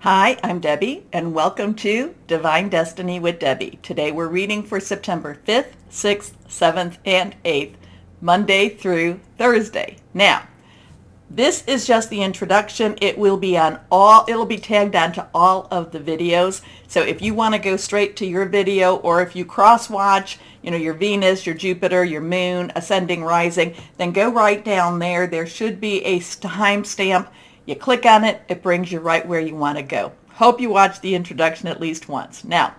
Hi, I'm Debbie, and welcome to Divine Destiny with Debbie. Today we're reading for September 5th, 6th, 7th, and 8th, Monday through Thursday. Now, this is just the introduction. It'll be tagged onto all of the videos. So if you want to go straight to your video, or if you cross-watch, your Venus, your Jupiter, your Moon, ascending, rising, then go right down there. There should be a timestamp. You click on it, it brings you right where you want to go. Hope you watch the introduction at least once. Now,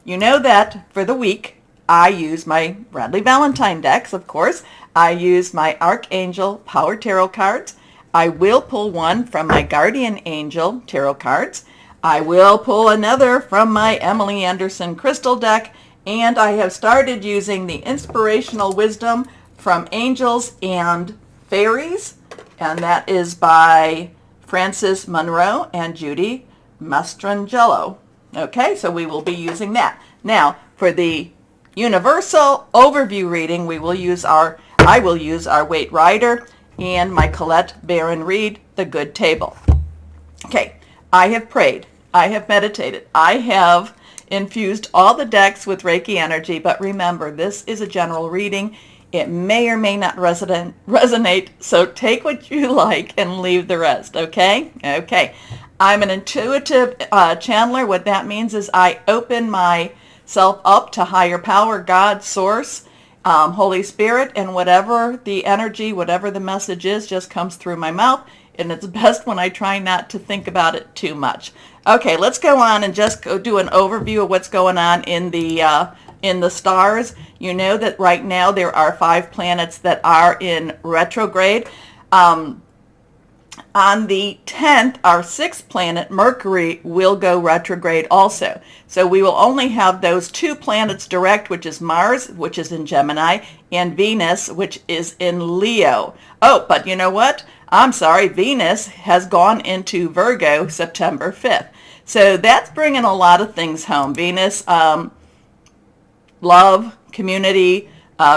you know that for the week, I use my Bradley Valentine decks, of course. I use my Archangel Power Tarot cards. I will pull one from my Guardian Angel Tarot cards. I will pull another from my Emily Anderson Crystal deck. And I have started using the Inspirational Wisdom from Angels and Fairies. And that is by Frances Monroe and Judy Mastrangelo. Okay, so we will be using that. Now, for the universal overview reading, I will use our Waite Rider and my Colette Baron Reed, The Good Table. Okay, I have prayed. I have meditated. I have infused all the decks with Reiki energy, but remember, this is a general reading. It may or may not resonate, so take what you like and leave the rest, okay? Okay. I'm an intuitive channeler. What that means is I open myself up to higher power, God, Source, Holy Spirit, and whatever the energy, whatever the message is, just comes through my mouth, and it's best when I try not to think about it too much. Okay, let's go on and just go do an overview of what's going on in the stars. You know that right now there are 5 planets that are in retrograde. On the 10th, our 6th planet, Mercury, will go retrograde also. So we will only have those 2 planets direct, which is Mars, which is in Gemini, and Venus, which is in Leo. Oh, but you know what? I'm sorry, Venus has gone into Virgo September 5th. So that's bringing a lot of things home. Venus, love, community,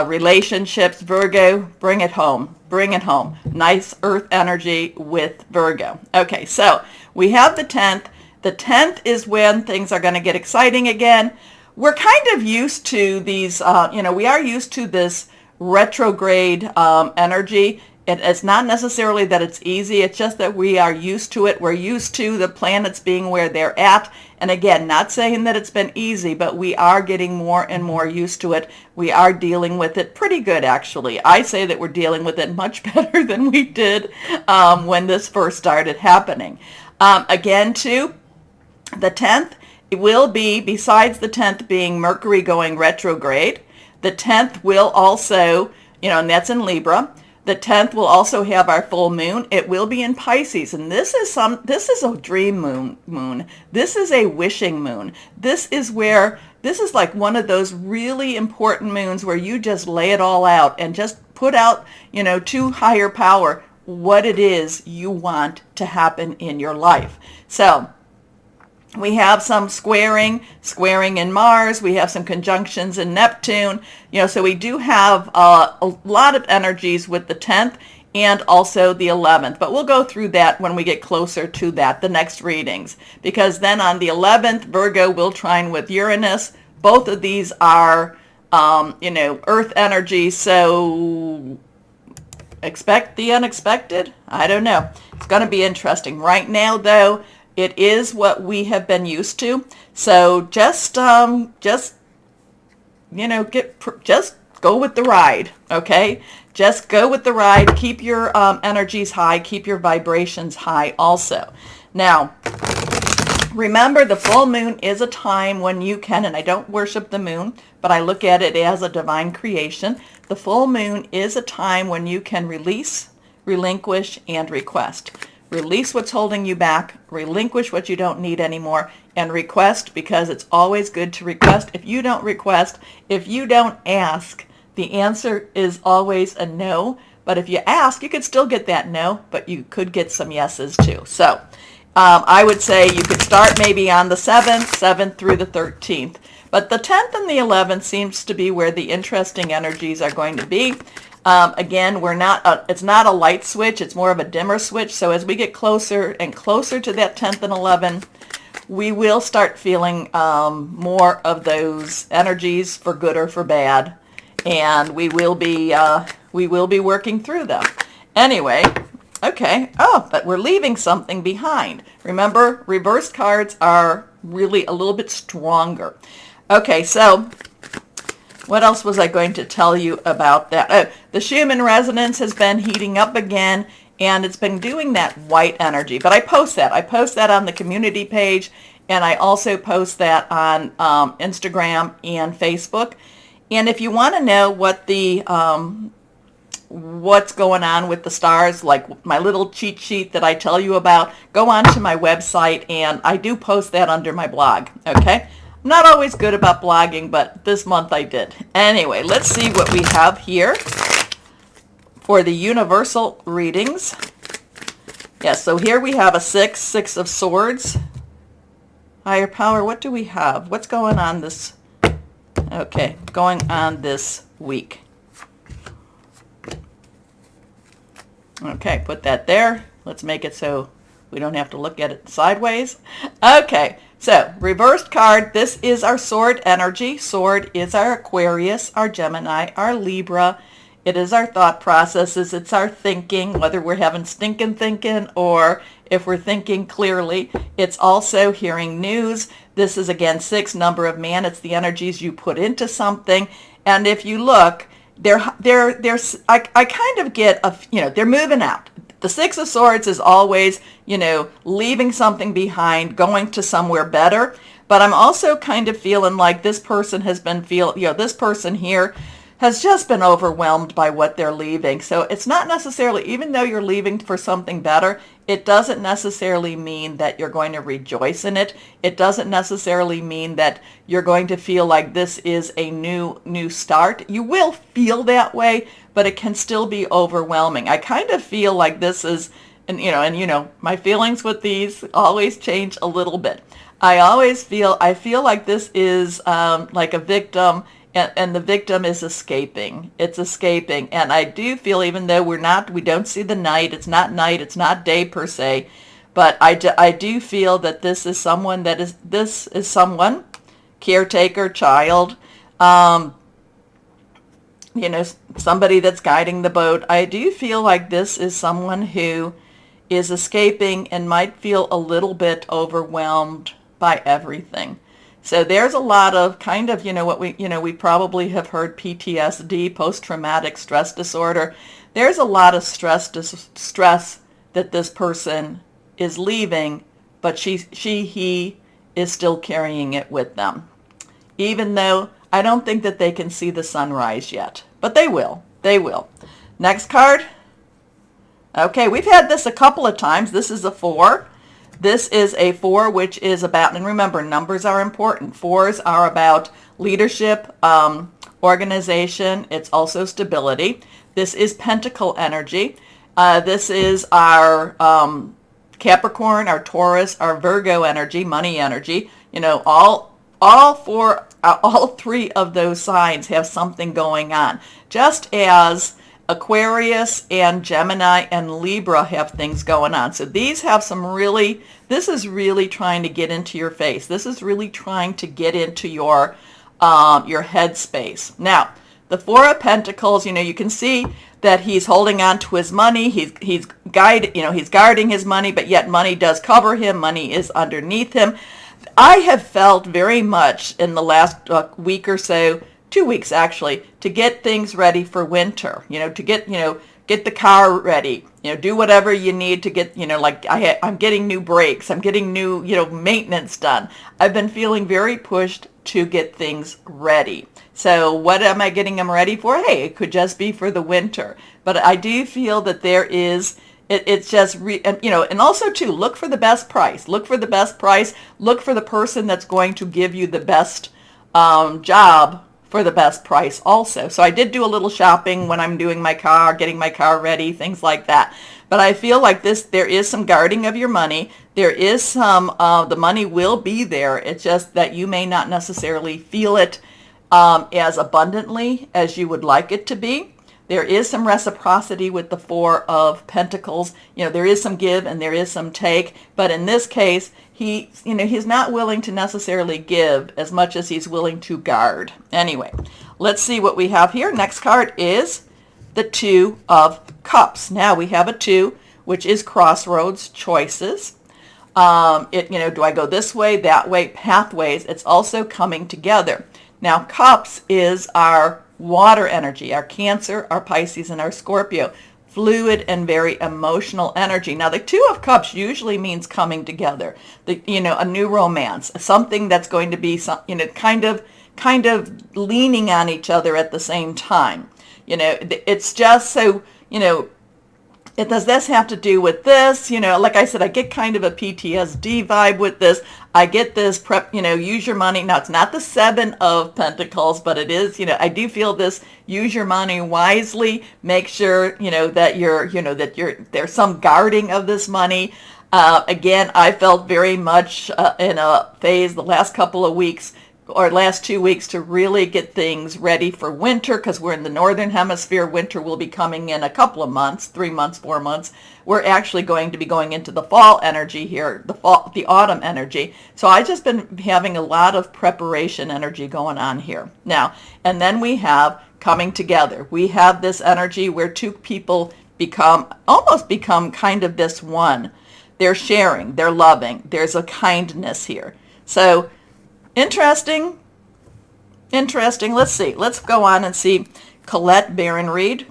relationships. Virgo, bring it home. Bring it home. Nice earth energy with Virgo. Okay, so we have the 10th. The 10th is when things are going to get exciting again. We're kind of used to these, we are used to this retrograde energy. It's not necessarily that it's easy. It's just that we are used to it. We're used to the planets being where they're at. And again, not saying that it's been easy, but we are getting more and more used to it. We are dealing with it pretty good, actually. I say that we're dealing with it much better than we did when this first started happening. Again, too, the 10th, it will be, besides the 10th being Mercury going retrograde, the 10th will also, and that's in Libra. The 10th will also have our full moon. It will be in Pisces, and this is a dream moon. This is a wishing moon. This is like one of those really important moons where you just lay it all out and just put out, to higher power what it is you want to happen in your life. So we have some squaring in Mars. We have some conjunctions in Neptune. So we do have a lot of energies with the 10th and also the 11th. But we'll go through that when we get closer to that, the next readings. Because then on the 11th, Virgo will trine with Uranus. Both of these are, Earth energy. So expect the unexpected. I don't know. It's going to be interesting. Right now, though, it is what we have been used to. So just go with the ride, okay? Just go with the ride. Keep your energies high. Keep your vibrations high also. Now, remember, the full moon is a time when you can, and I don't worship the moon, but I look at it as a divine creation. The full moon is a time when you can release, relinquish, and request. Release what's holding you back, relinquish what you don't need anymore, and request, because it's always good to request. If you don't request, if you don't ask, the answer is always a no. But if you ask, you could still get that no, but you could get some yeses too. So I would say you could start maybe on the 7th through the 13th. But the 10th and the 11th seems to be where the interesting energies are going to be. Again, it's not a light switch, it's more of a dimmer switch. So as we get closer and closer to that 10th and 11th, we will start feeling more of those energies for good or for bad, and we will be working through them. Anyway, okay. Oh, but we're leaving something behind. Remember, reversed cards are really a little bit stronger. Okay, so what else was I going to tell you about that? Oh, the Schumann resonance has been heating up again, and it's been doing that white energy. But I post that. I post that on the community page, and I also post that on Instagram and Facebook. And if you want to know what the what's going on with the stars, like my little cheat sheet that I tell you about, go on to my website, and I do post that under my blog. Okay. I'm not always good about blogging, but this month I did. Anyway, let's see what we have here for the universal readings. Yes, so here we have a Six of Swords. Higher power, what do we have? What's going on this, okay, going on this week? Okay, put that there. Let's make it so we don't have to look at it sideways. Okay, so reversed card, this is our sword energy. Sword is our Aquarius, our Gemini, our Libra. It is our thought processes. It's our thinking, whether we're having stinking thinking or if we're thinking clearly. It's also hearing news. This is, again, 6, number of man. It's the energies you put into something. And if you look, I kind of get, they're moving out. The Six of Swords is always, leaving something behind, going to somewhere better. But I'm also kind of feeling like this person has been this person here has just been overwhelmed by what they're leaving. So it's not necessarily, even though you're leaving for something better, it doesn't necessarily mean that you're going to rejoice in it. It doesn't necessarily mean that you're going to feel like this is a new start. You will feel that way, but it can still be overwhelming. I kind of feel like this is, my feelings with these always change a little bit. I feel like this is like a victim, and the victim is escaping. It's escaping. And I do feel, even though we don't see the night, it's not day per se, but I do feel that this is someone caretaker, child, somebody that's guiding the boat. I do feel like this is someone who is escaping and might feel a little bit overwhelmed by everything. So there's a lot of kind of, we probably have heard PTSD, post-traumatic stress disorder. There's a lot of stress that this person is leaving, but he is still carrying it with them. Even though I don't think that they can see the sunrise yet, but they will. They will. Next card. Okay, we've had this a couple of times. This is a 4. This is a 4, which is about, and remember, numbers are important. 4s are about leadership, organization. It's also stability. This is Pentacle energy. This is our Capricorn, our Taurus, our Virgo energy, money energy. All 3 of those signs have something going on. Just as Aquarius and Gemini and Libra have things going on. So these have this is really trying to get into your face. This is really trying to get into your head space. Now, the 4 of Pentacles, you can see that he's holding on to his money. He's guarding his money, but yet money does cover him. Money is underneath him. I have felt very much in the last week or so, 2 weeks actually, to get things ready for winter, to get the car ready, do whatever you need to get, I'm getting new brakes, I'm getting new, maintenance done. I've been feeling very pushed to get things ready. So what am I getting them ready for? Hey, it could just be for the winter. But I do feel that there is, it's just, and also too, look for the best price. Look for the best price. Look for the person that's going to give you the best job for the best price also. So I did do a little shopping when I'm doing my car, getting my car ready, things like that. But I feel like there is some guarding of your money. There is some, the money will be there. It's just that you may not necessarily feel it as abundantly as you would like it to be. There is some reciprocity with the 4 of Pentacles. There is some give and there is some take. But in this case, he's not willing to necessarily give as much as he's willing to guard. Anyway, let's see what we have here. Next card is the Two of Cups. Now we have a 2, which is crossroads, choices. Do I go this way, that way, pathways. It's also coming together. Now, cups is our water energy, our Cancer, our Pisces, and our Scorpio. Fluid and very emotional energy. Now, the 2 of Cups usually means coming together. A new romance, something that's going to be, kind of leaning on each other at the same time. It's just so, does this have to do with this? Like I said, I get kind of a PTSD vibe with this. I get this use your money. Now, it's not the 7 of Pentacles, but it is, I do feel this, use your money wisely. Make sure, that there's some guarding of this money. Again, I felt very much in a phase the last couple of weeks, or last 2 weeks, to really get things ready for winter, because we're in the northern hemisphere. Winter will be coming in a couple of months, 3 months, 4 months. We're actually going to be going into the fall energy here, the autumn energy. So I just been having a lot of preparation energy going on here. Now, and then we have coming together. We have this energy where 2 people almost become kind of this one. They're sharing, they're loving. There's a kindness here. So Interesting. Let's see. Let's go on and see Colette Baron Reed,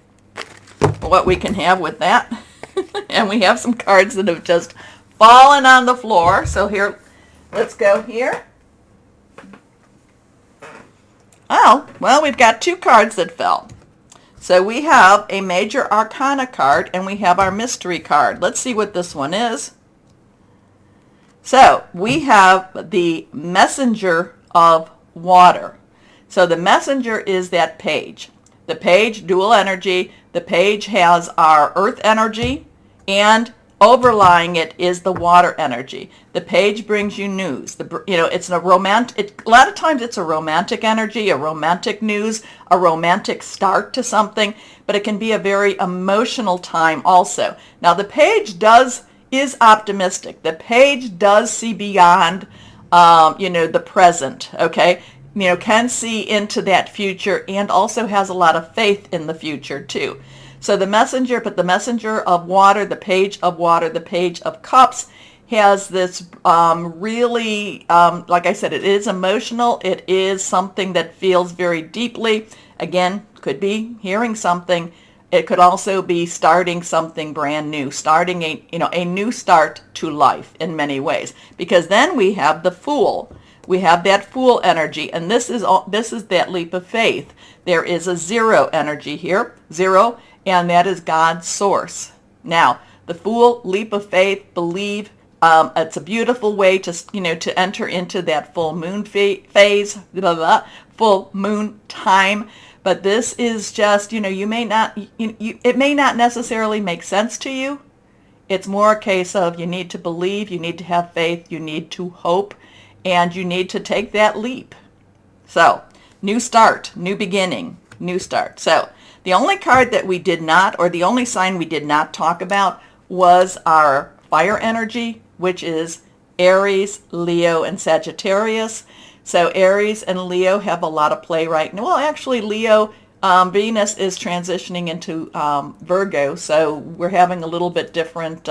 what we can have with that. And we have some cards that have just fallen on the floor. So here, let's go here. Oh, well, we've got 2 cards that fell. So we have a Major Arcana card, and we have our Mystery card. Let's see what this one is. So we have the Messenger of Water. So the Messenger is that page. The page, dual energy. The page has our earth energy, and overlying it is the water energy. The page brings you news. It's a romantic. A lot of times it's a romantic energy, a romantic news, a romantic start to something, but it can be a very emotional time also. Now the page is optimistic. The page does see beyond, the present, okay? Can see into that future, and also has a lot of faith in the future too. So the Messenger, but the Messenger of Water, the Page of Water, the Page of Cups has this really, like I said, it is emotional. It is something that feels very deeply. Again, could be hearing something. It could also be starting something brand new, starting a new start to life in many ways. Because then we have the Fool. We have that Fool energy, and this is that leap of faith. There is a 0 energy here, 0, and that is God's source. Now, the Fool, leap of faith, believe. It's a beautiful way to enter into that full moon phase, full moon time. But this is just, it may not necessarily make sense to you. It's more a case of you need to believe, you need to have faith, you need to hope, and you need to take that leap. So, new start, new beginning, new start. So, the only card that we did not, or the only sign we did not talk about, was our fire energy, which is Aries, Leo, and Sagittarius. So Aries and Leo have a lot of play right now. Well, actually, Leo, Venus is transitioning into Virgo, so we're having a little bit different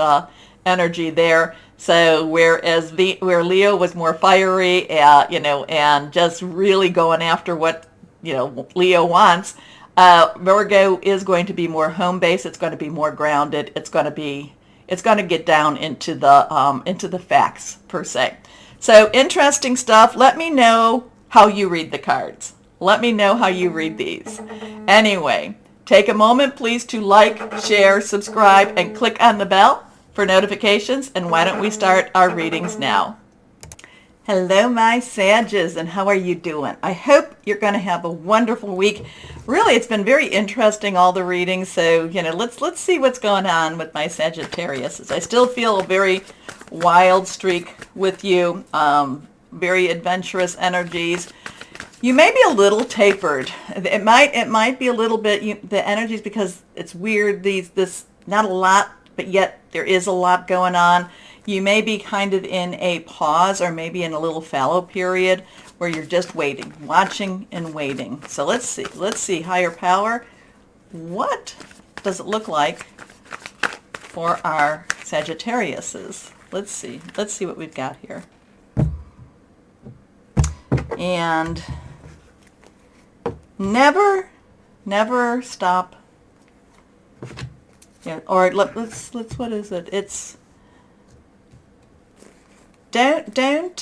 energy there. So whereas where Leo was more fiery, and just really going after what Leo wants, Virgo is going to be more home-based. It's going to be more grounded. It's going to get down into the facts per se. So interesting stuff. Let me know how you read the cards. Let me know how you read these. Anyway, take a moment, please, to like, share, subscribe, and click on the bell for notifications. And why don't we start our readings now? Hello, my Sages, and how are you doing? I hope you're going to have a wonderful week. Really, it's been very interesting, all the readings. So, let's see what's going on with my Sagittarius. I still feel a very wild streak with you, very adventurous energies. You may be a little tapered. It might be a little bit the energies, because it's weird. This not a lot, but yet there is a lot going on. You may be kind of in a pause or maybe in a little fallow period where you're just waiting, watching and waiting. So let's see, higher power, what does it look like for our Sagittariuses? Let's see what we've got here. And never stop. Yeah, or let's what is it? It's don't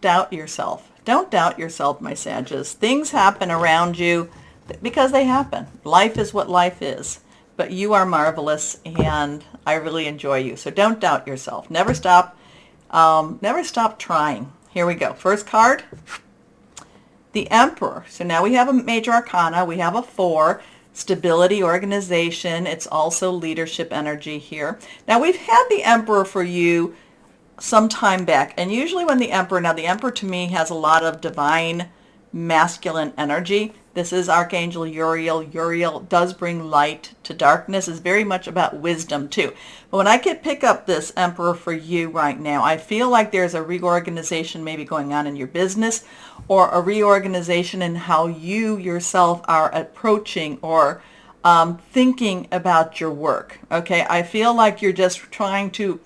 doubt yourself. Don't doubt yourself, my Sages. Things happen around you because they happen. Life is what life is. But you are marvelous, and I really enjoy you. So don't doubt yourself. Never stop trying. Here we go. First card, the Emperor. So now we have a major arcana. We have a 4. Stability, organization. It's also leadership energy here. Now we've had the Emperor for you some time back, and usually when the Emperor to me has a lot of divine masculine energy. This is Archangel Uriel. Uriel does bring light to darkness. Is very much about wisdom too. But when I could pick up this Emperor for you right now, I feel like there's a reorganization maybe going on in your business, or a reorganization in how you yourself are approaching or thinking about your work. Okay, I feel like you're just trying to.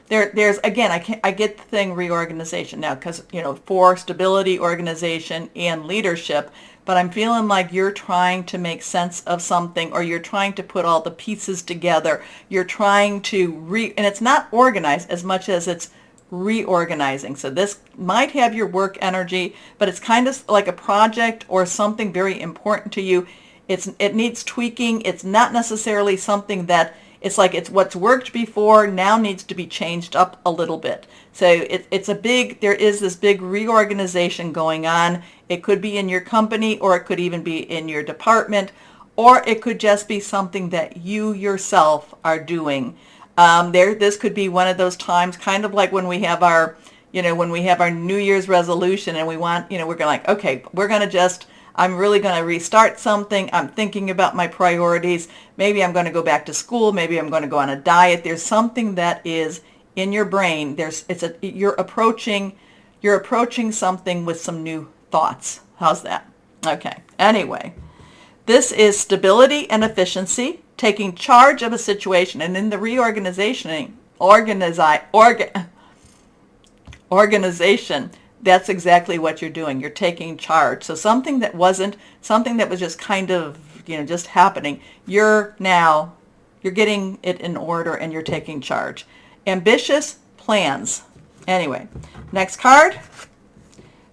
There's again, I get the thing reorganization now because, for stability, organization, and leadership, but I'm feeling like you're trying to make sense of something, or you're trying to put all the pieces together. You're trying to and it's not organized as much as it's reorganizing. So this might have your work energy, but it's kind of like a project or something very important to you. It needs tweaking. It's not necessarily something that it's like it's what's worked before now needs to be changed up a little bit. So there is this big reorganization going on. It could be in your company, or it could even be in your department, or it could just be something that you yourself are doing. This could be one of those times, kind of like when we have our, New Year's resolution, and we want, we're going like, okay, I'm really going to restart something. I'm thinking about my priorities. Maybe I'm going to go back to school. Maybe I'm going to go on a diet. There's something that is in your brain. You're approaching something with some new thoughts. How's that? Okay. Anyway, this is stability and efficiency, taking charge of a situation, and in the reorganization, organization. That's exactly what you're doing. You're taking charge. So something that was just kind of, just happening, you're getting it in order, and you're taking charge. Ambitious plans. Anyway, next card,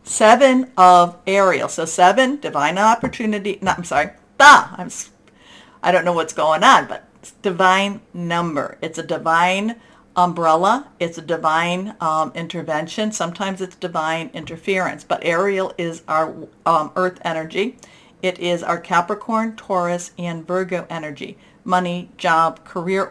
7 of Ariel. So 7, divine opportunity. No, I'm sorry. I don't know what's going on, but it's divine number. It's a divine umbrella. It's a divine intervention. Sometimes it's divine interference, but Ariel is our earth energy. It is our Capricorn, Taurus, and Virgo energy. Money, job, career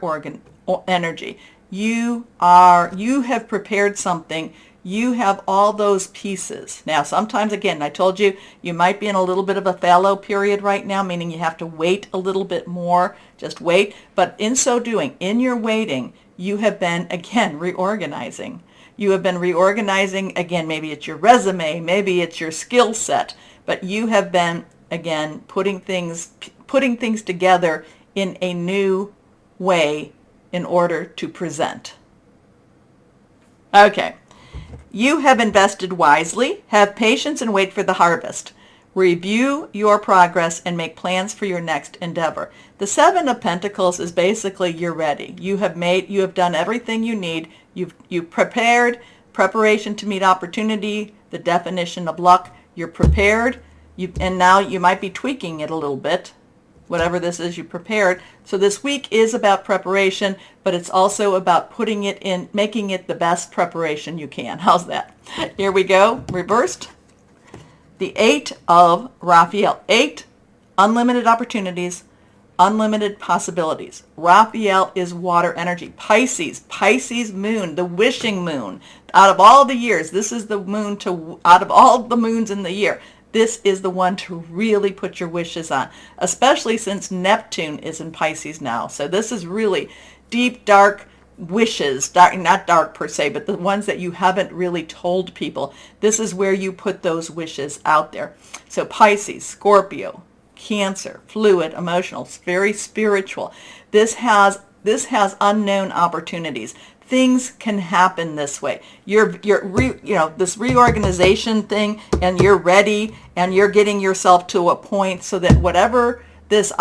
energy. You have prepared something. You have all those pieces. Now, sometimes, again, I told you, you might be in a little bit of a fallow period right now, meaning you have to wait a little bit more. Just wait. But in so doing, in your waiting, you have been, again, reorganizing. You have been reorganizing, again, maybe it's your resume, maybe it's your skill set, but you have been, again, putting things together in a new way in order to present. Okay. You have invested wisely, have patience, and wait for the harvest. Review your progress and make plans for your next endeavor. The 7 of Pentacles is basically you're ready. You have done everything you need. You've prepared, preparation to meet opportunity, the definition of luck. You're prepared, and now you might be tweaking it a little bit. Whatever this is, you prepared. So this week is about preparation, but it's also about putting it in, making it the best preparation you can. How's that? Here we go. Reversed. The 8 of Raphael. 8, unlimited opportunities, unlimited possibilities. Raphael is water energy. Pisces moon, the wishing moon. Out of all the years, this is the moon out of all the moons in the year. this is the one to really put your wishes on, especially since Neptune is in Pisces now. So this is really deep, dark wishes, dark, not dark per se, but the ones that you haven't really told people. This is where you put those wishes out there. So Pisces, Scorpio, Cancer, fluid, emotional, very spiritual. This has unknown opportunities. Things can happen this way. This reorganization thing, and you're ready, and you're getting yourself to a point so that whatever this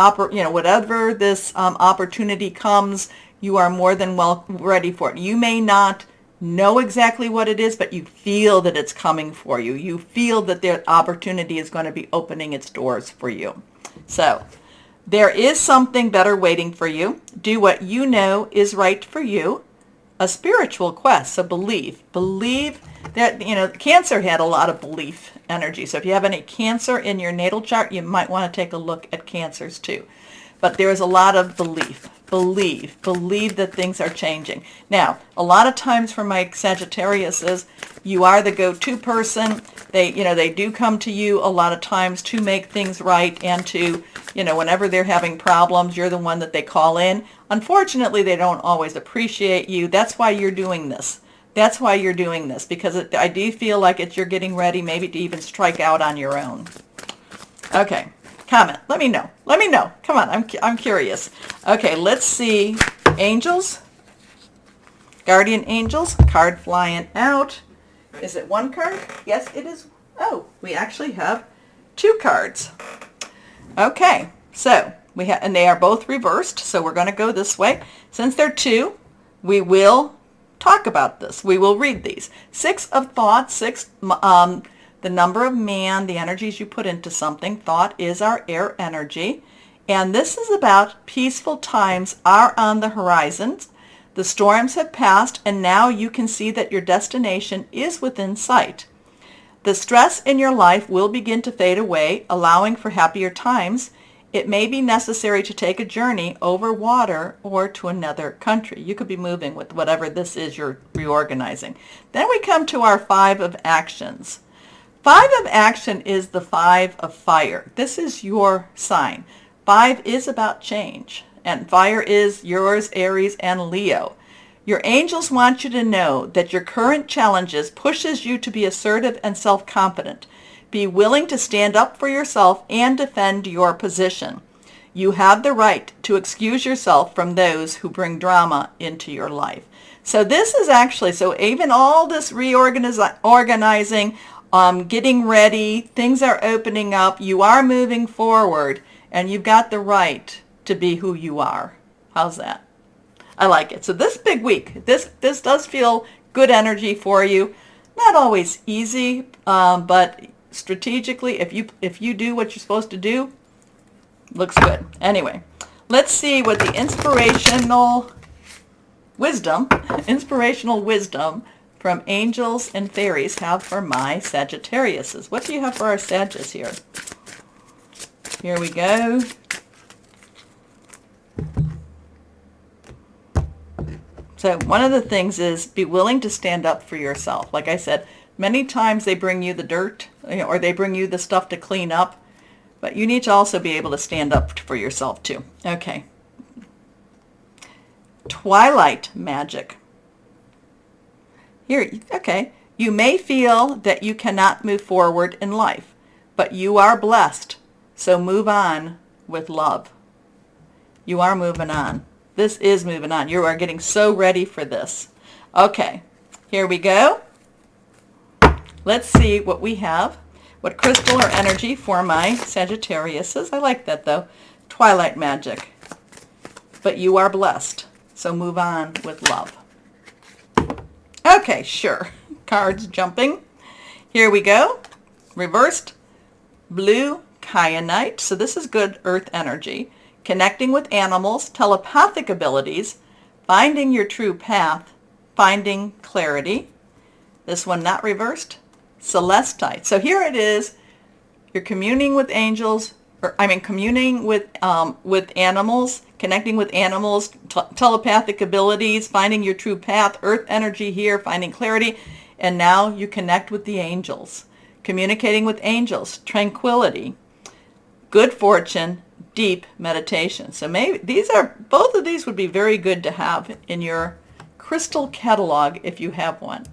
opportunity comes, you are more than well ready for it. You may not know exactly what it is, but you feel that it's coming for you. You feel that the opportunity is going to be opening its doors for you. So there is something better waiting for you. Do what you know is right for you. A spiritual quest, so believe that, Cancer had a lot of belief energy. So if you have any Cancer in your natal chart, you might want to take a look at Cancers too. But there is a lot of believe that things are changing. Now, a lot of times for my Sagittariuses, you are the go-to person. They do come to you a lot of times to make things right, and to, whenever they're having problems, you're the one that they call in. Unfortunately, they don't always appreciate you. That's why you're doing this. Because I do feel like you're getting ready maybe to even strike out on your own. Okay. Comment. Let me know. Come on. I'm curious. Okay, let's see. Angels. Guardian angels. Card flying out. Is it one card? Yes, it is. Oh, we actually have two cards. Okay, so and they are both reversed, so we're going to go this way. Since they're two, we will talk about this. We will read these. Six of Thoughts, the number of man, the energies you put into something. Thought is our air energy. And this is about peaceful times are on the horizons. The storms have passed, and now you can see that your destination is within sight. The stress in your life will begin to fade away, allowing for happier times. It may be necessary to take a journey over water or to another country. You could be moving with whatever this is you're reorganizing. Then we come to our 5 of actions. 5 of action is the 5 of fire. This is your sign. 5 is about change, and fire is yours, Aries and Leo. Your angels want you to know that your current challenges pushes you to be assertive and self-confident. Be willing to stand up for yourself and defend your position. You have the right to excuse yourself from those who bring drama into your life. So this is actually, even all this organizing, getting ready, things are opening up, you are moving forward, and you've got the right to be who you are. How's that? I like it. So this big week, this does feel good energy for you. Not always easy, but strategically, if you do what you're supposed to do, looks good. Anyway, let's see what the inspirational wisdom from angels and fairies have for my Sagittariuses. What do you have for our Sagittarius here? Here we go. So one of the things is be willing to stand up for yourself. Like I said, many times they bring you the dirt, or they bring you the stuff to clean up, but you need to also be able to stand up for yourself too. Okay. Twilight magic. Here, okay. You may feel that you cannot move forward in life, but you are blessed. So move on with love. You are moving on. This is moving on. You are getting so ready for this. Okay, here we go. Let's see what we have. What crystal or energy for my Sagittariuses. I like that though. Twilight magic. But you are blessed. So move on with love. Okay, sure. Cards jumping. Here we go. Reversed. Blue kyanite. So this is good earth energy. Connecting with animals, telepathic abilities, finding your true path, finding clarity. This one not reversed. Celestite. So here it is. You're communing with angels, communing with animals, connecting with animals, telepathic abilities, finding your true path, earth energy here, finding clarity, and now you connect with the angels. communicating with angels, tranquility, good fortune, deep meditation. So maybe both of these would be very good to have in your crystal catalog if you have one.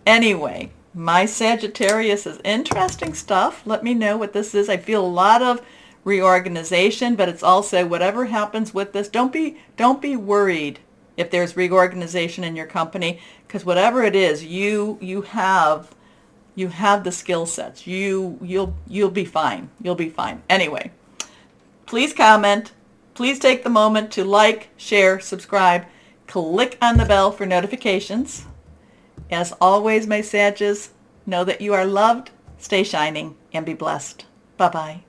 Anyway, my Sagittarius is interesting stuff. Let me know what this is. I feel a lot of reorganization, but it's also whatever happens with this, don't be worried if there's reorganization in your company, because whatever it is, you have the skill sets. You'll be fine. You'll be fine. Anyway, please comment. Please take the moment to like, share, subscribe, click on the bell for notifications. As always, my Sages, know that you are loved, stay shining, and be blessed. Bye-bye.